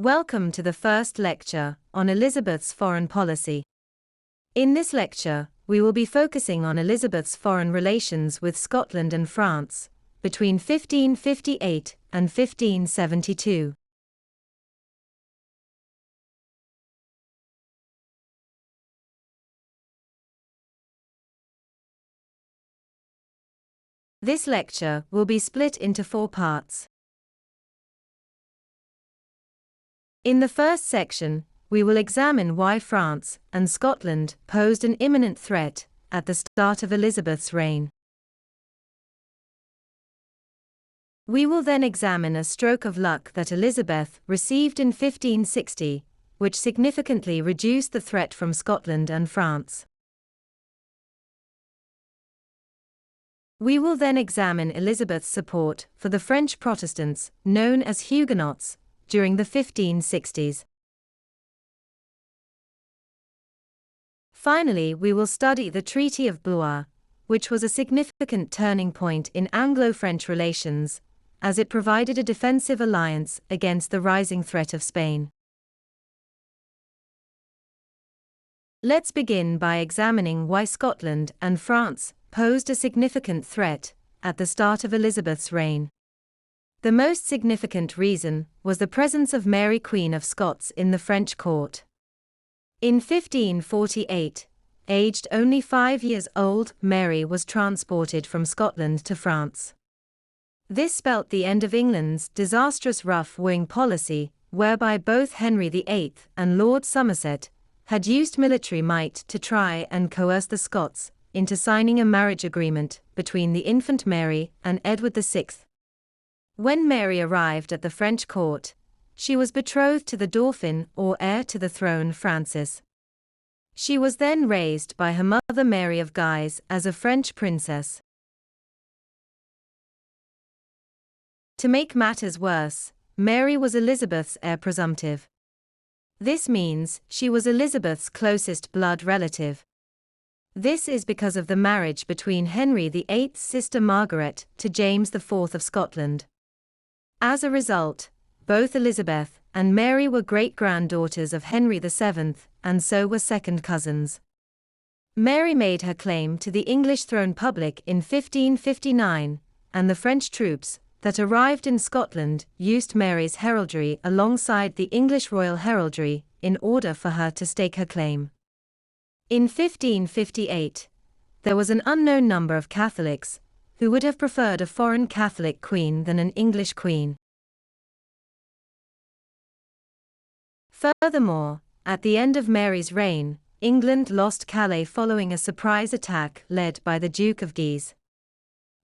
Welcome to the first lecture on Elizabeth's foreign policy. In this lecture, we will be focusing on Elizabeth's foreign relations with Scotland and France between 1558 and 1572. This lecture will be split into 4 parts. In the first section, we will examine why France and Scotland posed an imminent threat at the start of Elizabeth's reign. We will then examine a stroke of luck that Elizabeth received in 1560, which significantly reduced the threat from Scotland and France. We will then examine Elizabeth's support for the French Protestants, known as Huguenots, during the 1560s. Finally, we will study the Treaty of Blois, which was a significant turning point in Anglo-French relations, as it provided a defensive alliance against the rising threat of Spain. Let's begin by examining why Scotland and France posed a significant threat at the start of Elizabeth's reign. The most significant reason was the presence of Mary, Queen of Scots, in the French court. In 1548, aged only 5 years old, Mary was transported from Scotland to France. This spelt the end of England's disastrous rough-wing policy, whereby both Henry VIII and Lord Somerset had used military might to try and coerce the Scots into signing a marriage agreement between the infant Mary and Edward VI. When Mary arrived at the French court, she was betrothed to the Dauphin, or heir to the throne, Francis. She was then raised by her mother Mary of Guise as a French princess. To make matters worse, Mary was Elizabeth's heir presumptive. This means she was Elizabeth's closest blood relative. This is because of the marriage between Henry VIII's sister Margaret to James IV of Scotland. As a result, both Elizabeth and Mary were great-granddaughters of Henry VII, and so were second cousins. Mary made her claim to the English throne public in 1559, and the French troops that arrived in Scotland used Mary's heraldry alongside the English royal heraldry in order for her to stake her claim. In 1558, there was an unknown number of Catholics who would have preferred a foreign Catholic queen than an English queen. Furthermore, at the end of Mary's reign, England lost Calais following a surprise attack led by the Duke of Guise.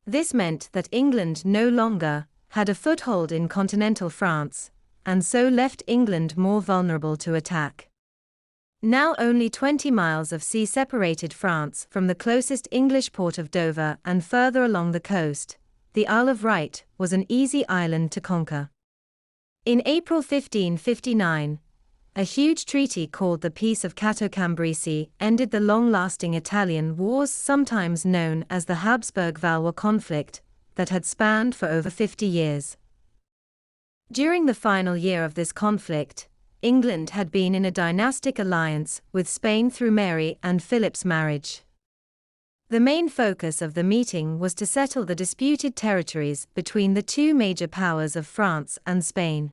This meant that England no longer had a foothold in continental France, and so left England more vulnerable to attack. Now only 20 miles of sea separated France from the closest English port of Dover, and further along the coast, the Isle of Wight was an easy island to conquer. In April 1559, a huge treaty called the Peace of Cato Cambrisi ended the long-lasting Italian wars, sometimes known as the Habsburg-Valois conflict, that had spanned for over 50 years. During the final year of this conflict, England had been in a dynastic alliance with Spain through Mary and Philip's marriage. The main focus of the meeting was to settle the disputed territories between the two major powers of France and Spain.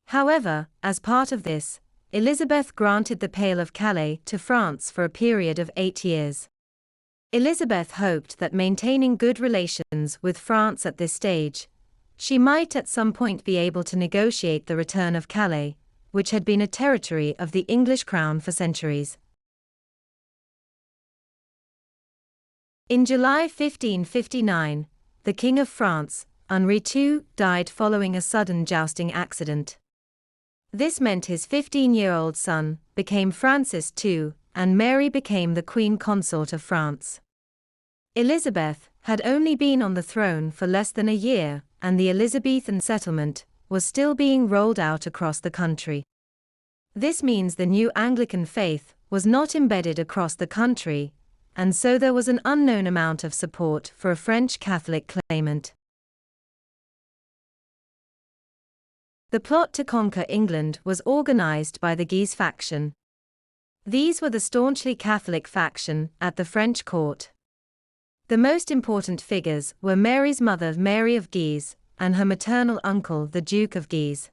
However, as part of this, Elizabeth granted the Pale of Calais to France for a period of 8 years. Elizabeth hoped that maintaining good relations with France at this stage, she might at some point be able to negotiate the return of Calais, which had been a territory of the English crown for centuries. In July 1559, the King of France, Henri II, died following a sudden jousting accident. This meant his 15-year-old son became Francis II, and Mary became the Queen Consort of France. Elizabeth had only been on the throne for less than a year, and the Elizabethan settlement was still being rolled out across the country. This means the new Anglican faith was not embedded across the country, and so there was an unknown amount of support for a French Catholic claimant. The plot to conquer England was organized by the Guise faction. These were the staunchly Catholic faction at the French court. The most important figures were Mary's mother, Mary of Guise, and her maternal uncle, the Duke of Guise.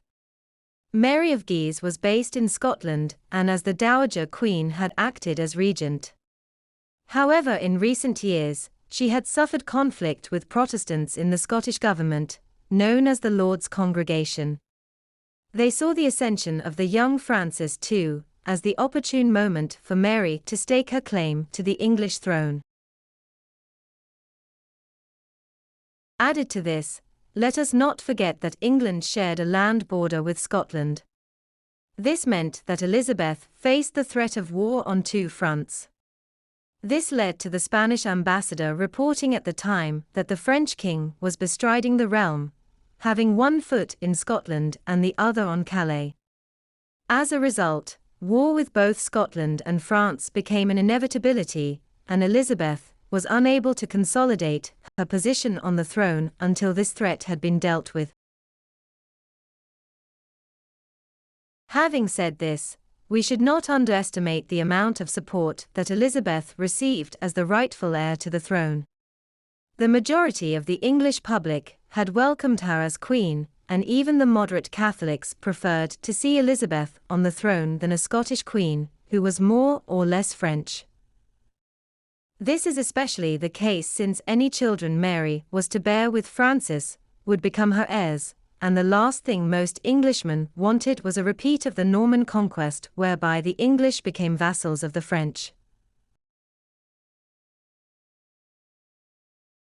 Mary of Guise was based in Scotland, and as the Dowager Queen had acted as regent. However, in recent years, she had suffered conflict with Protestants in the Scottish government, known as the Lord's Congregation. They saw the ascension of the young Francis II as the opportune moment for Mary to stake her claim to the English throne. Added to this, let us not forget that England shared a land border with Scotland. This meant that Elizabeth faced the threat of war on two fronts. This led to the Spanish ambassador reporting at the time that the French king was bestriding the realm, having one foot in Scotland and the other on Calais. As a result, war with both Scotland and France became an inevitability, and Elizabeth was unable to consolidate her position on the throne until this threat had been dealt with. Having said this, we should not underestimate the amount of support that Elizabeth received as the rightful heir to the throne. The majority of the English public had welcomed her as queen, and even the moderate Catholics preferred to see Elizabeth on the throne than a Scottish queen, who was more or less French. This is especially the case since any children Mary was to bear with Francis would become her heirs, and the last thing most Englishmen wanted was a repeat of the Norman conquest whereby the English became vassals of the French.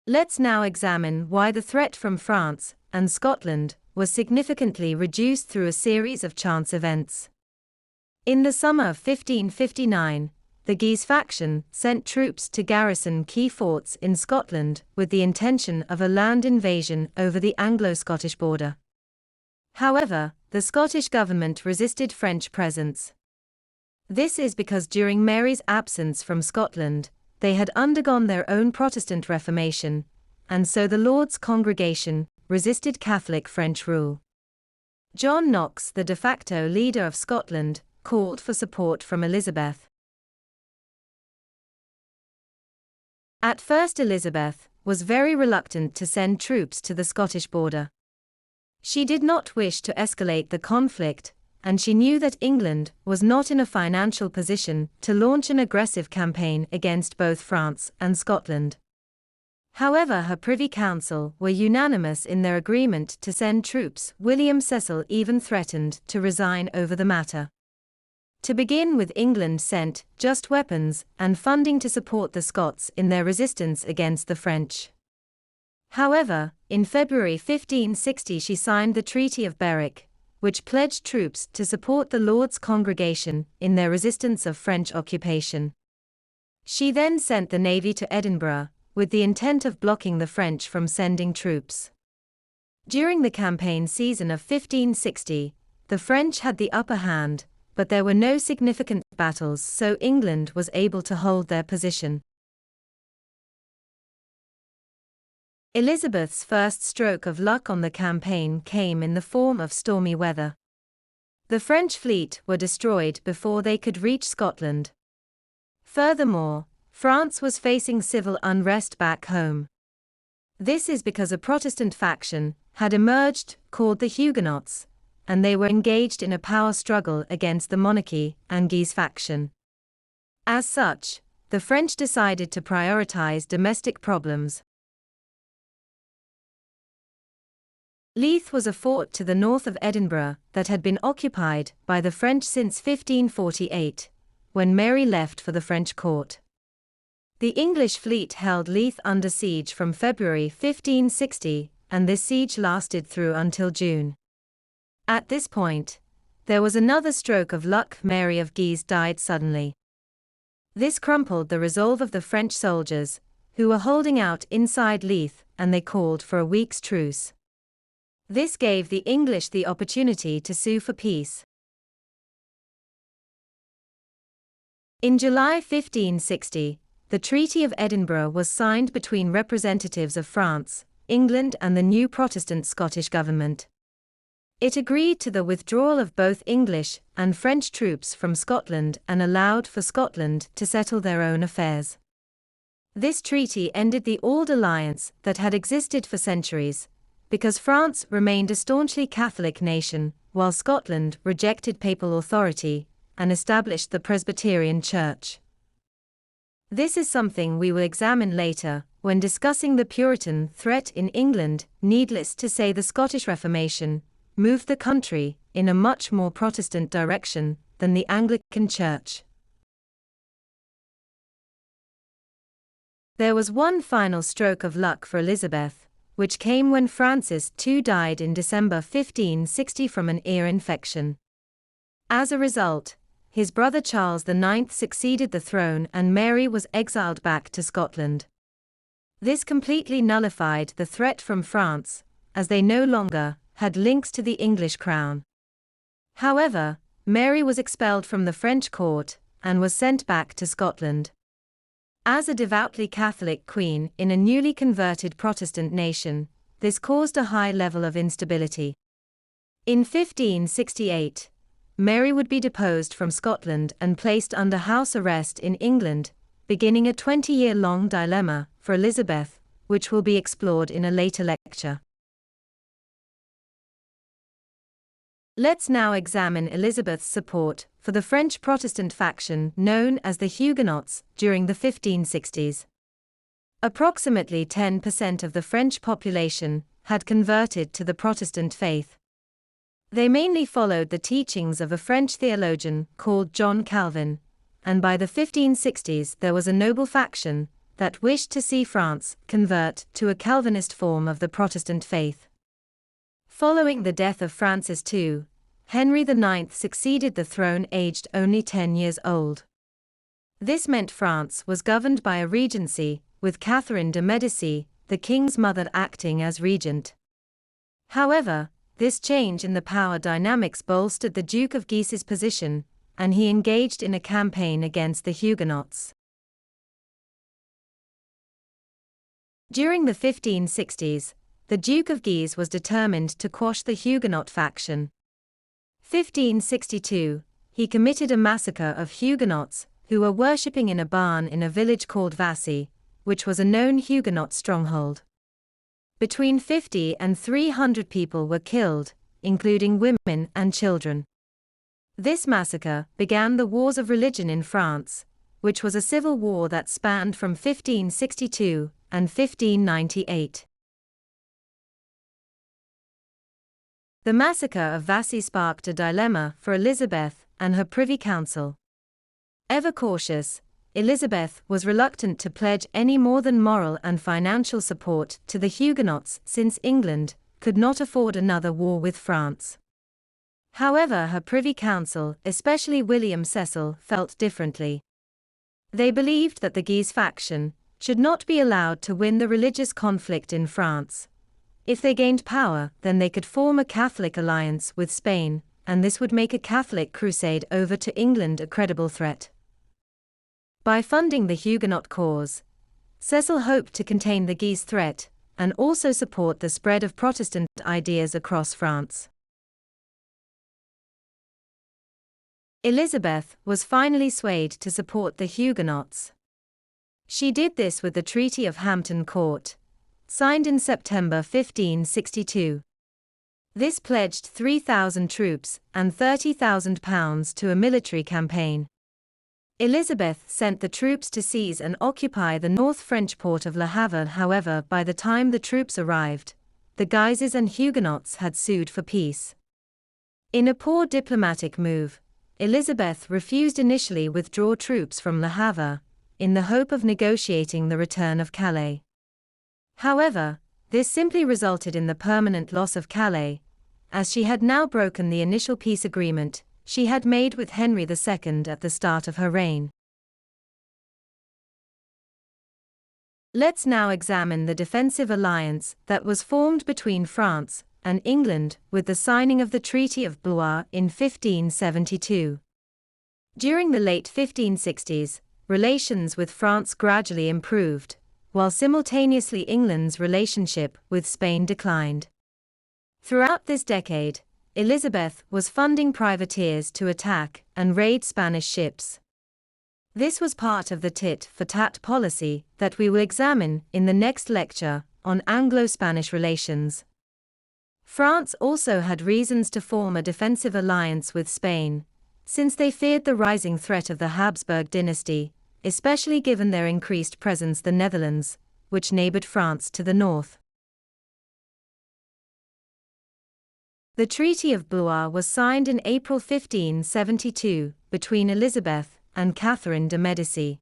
Let's now examine why the threat from France and Scotland was significantly reduced through a series of chance events. In the summer of 1559, the Guise faction sent troops to garrison key forts in Scotland with the intention of a land invasion over the Anglo-Scottish border. However, the Scottish government resisted French presence. This is because during Mary's absence from Scotland, they had undergone their own Protestant Reformation, and so the Lord's Congregation resisted Catholic French rule. John Knox, the de facto leader of Scotland, called for support from Elizabeth. At first, Elizabeth was very reluctant to send troops to the Scottish border. She did not wish to escalate the conflict, and she knew that England was not in a financial position to launch an aggressive campaign against both France and Scotland. However, her Privy Council were unanimous in their agreement to send troops. William Cecil even threatened to resign over the matter. To begin with, England sent just weapons and funding to support the Scots in their resistance against the French. However, in February 1560 she signed the Treaty of Berwick, which pledged troops to support the Lord's Congregation in their resistance of French occupation. She then sent the navy to Edinburgh, with the intent of blocking the French from sending troops. During the campaign season of 1560, the French had the upper hand, but there were no significant battles, so England was able to hold their position. Elizabeth's first stroke of luck on the campaign came in the form of stormy weather. The French fleet were destroyed before they could reach Scotland. Furthermore, France was facing civil unrest back home. This is because a Protestant faction had emerged, called the Huguenots, and they were engaged in a power struggle against the monarchy and Guise faction. As such, the French decided to prioritize domestic problems. Leith was a fort to the north of Edinburgh that had been occupied by the French since 1548, when Mary left for the French court. The English fleet held Leith under siege from February 1560, and this siege lasted through until June. At this point, there was another stroke of luck. Mary of Guise died suddenly. This crumpled the resolve of the French soldiers, who were holding out inside Leith, and they called for a week's truce. This gave the English the opportunity to sue for peace. In July 1560, the Treaty of Edinburgh was signed between representatives of France, England and the new Protestant Scottish government. It agreed to the withdrawal of both English and French troops from Scotland and allowed for Scotland to settle their own affairs. This treaty ended the old alliance that had existed for centuries, because France remained a staunchly Catholic nation, while Scotland rejected papal authority and established the Presbyterian Church. This is something we will examine later, when discussing the Puritan threat in England. Needless to say, the Scottish Reformation moved the country in a much more Protestant direction than the Anglican Church. There was one final stroke of luck for Elizabeth, which came when Francis II died in December 1560 from an ear infection. As a result, his brother Charles IX succeeded the throne and Mary was exiled back to Scotland. This completely nullified the threat from France, as they no longer had links to the English crown. However, Mary was expelled from the French court and was sent back to Scotland. As a devoutly Catholic queen in a newly converted Protestant nation, this caused a high level of instability. In 1568, Mary would be deposed from Scotland and placed under house arrest in England, beginning a 20-year-long dilemma for Elizabeth, which will be explored in a later lecture. Let's now examine Elizabeth's support for the French Protestant faction known as the Huguenots during the 1560s. Approximately 10% of the French population had converted to the Protestant faith. They mainly followed the teachings of a French theologian called John Calvin, and by the 1560s there was a noble faction that wished to see France convert to a Calvinist form of the Protestant faith. Following the death of Francis II, Henry IX succeeded the throne aged only 10 years old. This meant France was governed by a regency, with Catherine de' Medici, the king's mother, acting as regent. However, this change in the power dynamics bolstered the Duke of Guise's position, and he engaged in a campaign against the Huguenots. During the 1560s, the Duke of Guise was determined to quash the Huguenot faction. 1562, he committed a massacre of Huguenots who were worshipping in a barn in a village called Vassy, which was a known Huguenot stronghold. Between 50 and 300 people were killed, including women and children. This massacre began the Wars of Religion in France, which was a civil war that spanned from 1562 and 1598. The massacre of Vassy sparked a dilemma for Elizabeth and her Privy Council. Ever cautious, Elizabeth was reluctant to pledge any more than moral and financial support to the Huguenots since England could not afford another war with France. However, her Privy Council, especially William Cecil, felt differently. They believed that the Guise faction should not be allowed to win the religious conflict in France. If they gained power, then they could form a Catholic alliance with Spain, and this would make a Catholic crusade over to England a credible threat. By funding the Huguenot cause, Cecil hoped to contain the Guise threat, and also support the spread of Protestant ideas across France. Elizabeth was finally swayed to support the Huguenots. She did this with the Treaty of Hampton Court, signed in September 1562. This pledged 3,000 troops and £30,000 to a military campaign. Elizabeth sent the troops to seize and occupy the North French port of Le Havre. However, by the time the troops arrived, the Guises and Huguenots had sued for peace. In a poor diplomatic move, Elizabeth refused initially withdraw troops from Le Havre, in the hope of negotiating the return of Calais. However, this simply resulted in the permanent loss of Calais, as she had now broken the initial peace agreement she had made with Henry II at the start of her reign. Let's now examine the defensive alliance that was formed between France and England with the signing of the Treaty of Blois in 1572. During the late 1560s, relations with France gradually improved, while simultaneously England's relationship with Spain declined. Throughout this decade, Elizabeth was funding privateers to attack and raid Spanish ships. This was part of the tit-for-tat policy that we will examine in the next lecture on Anglo-Spanish relations. France also had reasons to form a defensive alliance with Spain, since they feared the rising threat of the Habsburg dynasty, especially given their increased presence in the Netherlands, which neighbored France to the north. The Treaty of Blois was signed in April 1572 between Elizabeth and Catherine de' Medici.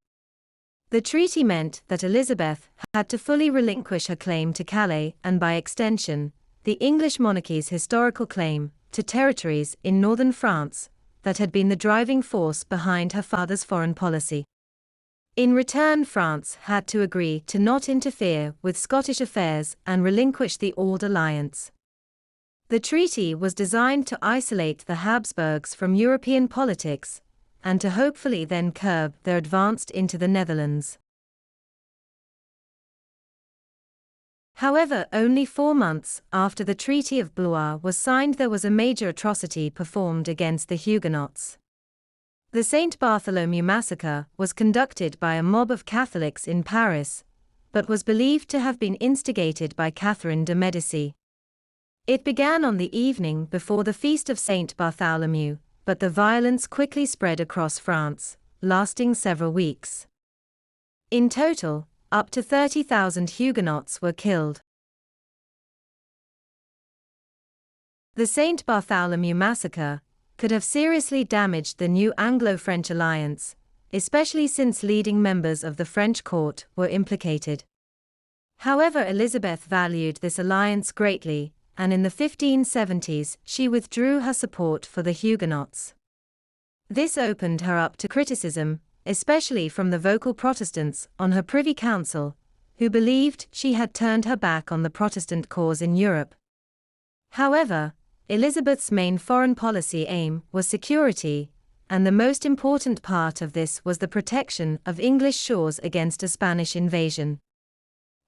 The treaty meant that Elizabeth had to fully relinquish her claim to Calais and, by extension, the English monarchy's historical claim to territories in northern France that had been the driving force behind her father's foreign policy. In return, France had to agree to not interfere with Scottish affairs and relinquish the old alliance. The treaty was designed to isolate the Habsburgs from European politics and to hopefully then curb their advance into the Netherlands. However, only 4 months after the Treaty of Blois was signed, there was a major atrocity performed against the Huguenots. The Saint Bartholomew massacre was conducted by a mob of Catholics in Paris, but was believed to have been instigated by Catherine de' Medici. It began on the evening before the feast of Saint Bartholomew, but the violence quickly spread across France, lasting several weeks. In total, up to 30,000 Huguenots were killed. The Saint Bartholomew massacre could have seriously damaged the new Anglo-French alliance, especially since leading members of the French court were implicated. However, Elizabeth valued this alliance greatly, and in the 1570s she withdrew her support for the Huguenots. This opened her up to criticism, especially from the vocal Protestants on her Privy Council, who believed she had turned her back on the Protestant cause in Europe. However, Elizabeth's main foreign policy aim was security, and the most important part of this was the protection of English shores against a Spanish invasion.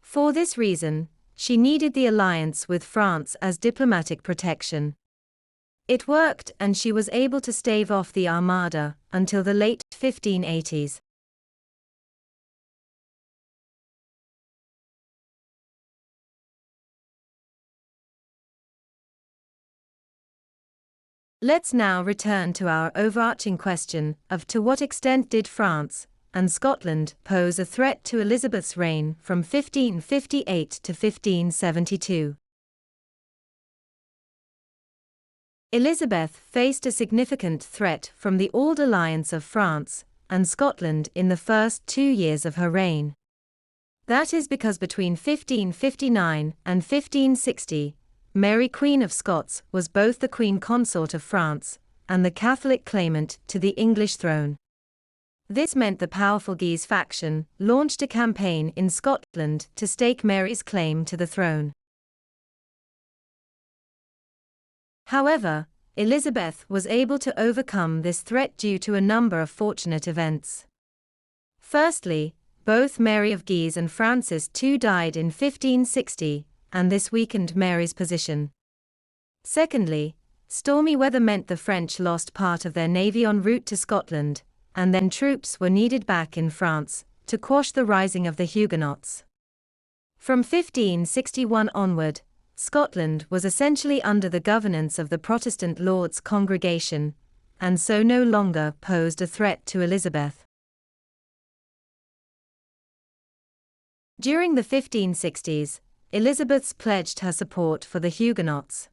For this reason, she needed the alliance with France as diplomatic protection. It worked, and she was able to stave off the Armada until the late 1580s. Let's now return to our overarching question of to what extent did France and Scotland pose a threat to Elizabeth's reign from 1558 to 1572. Elizabeth faced a significant threat from the old alliance of France and Scotland in the first 2 years of her reign. That is because between 1559 and 1560, Mary Queen of Scots was both the Queen Consort of France and the Catholic claimant to the English throne. This meant the powerful Guise faction launched a campaign in Scotland to stake Mary's claim to the throne. However, Elizabeth was able to overcome this threat due to a number of fortunate events. Firstly, both Mary of Guise and Francis II died in 1560, and this weakened Mary's position. Secondly, stormy weather meant the French lost part of their navy en route to Scotland, and then troops were needed back in France to quash the rising of the Huguenots. From 1561 onward, Scotland was essentially under the governance of the Protestant Lords Congregation, and so no longer posed a threat to Elizabeth. During the 1560s, Elizabeth pledged her support for the Huguenots.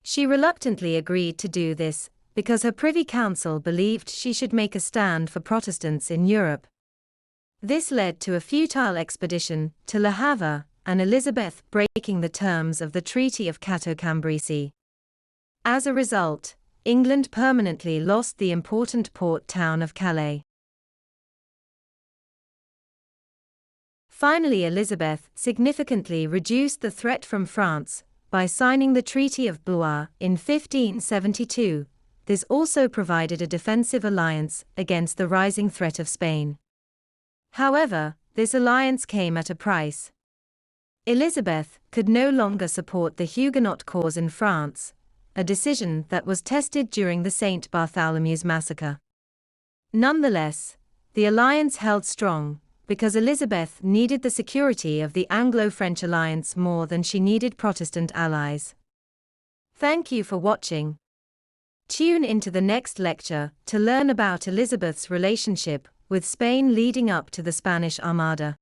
She reluctantly agreed to do this because her Privy Council believed she should make a stand for Protestants in Europe. This led to a futile expedition to Le Havre, and Elizabeth breaking the terms of the Treaty of Cateau-Cambrésis. As a result, England permanently lost the important port town of Calais. Finally, Elizabeth significantly reduced the threat from France by signing the Treaty of Blois in 1572. This also provided a defensive alliance against the rising threat of Spain. However, this alliance came at a price. Elizabeth could no longer support the Huguenot cause in France, a decision that was tested during the St. Bartholomew's Massacre. Nonetheless, the alliance held strong, because Elizabeth needed the security of the Anglo-French alliance more than she needed Protestant allies. Thank you for watching. Tune into the next lecture to learn about Elizabeth's relationship with Spain leading up to the Spanish Armada.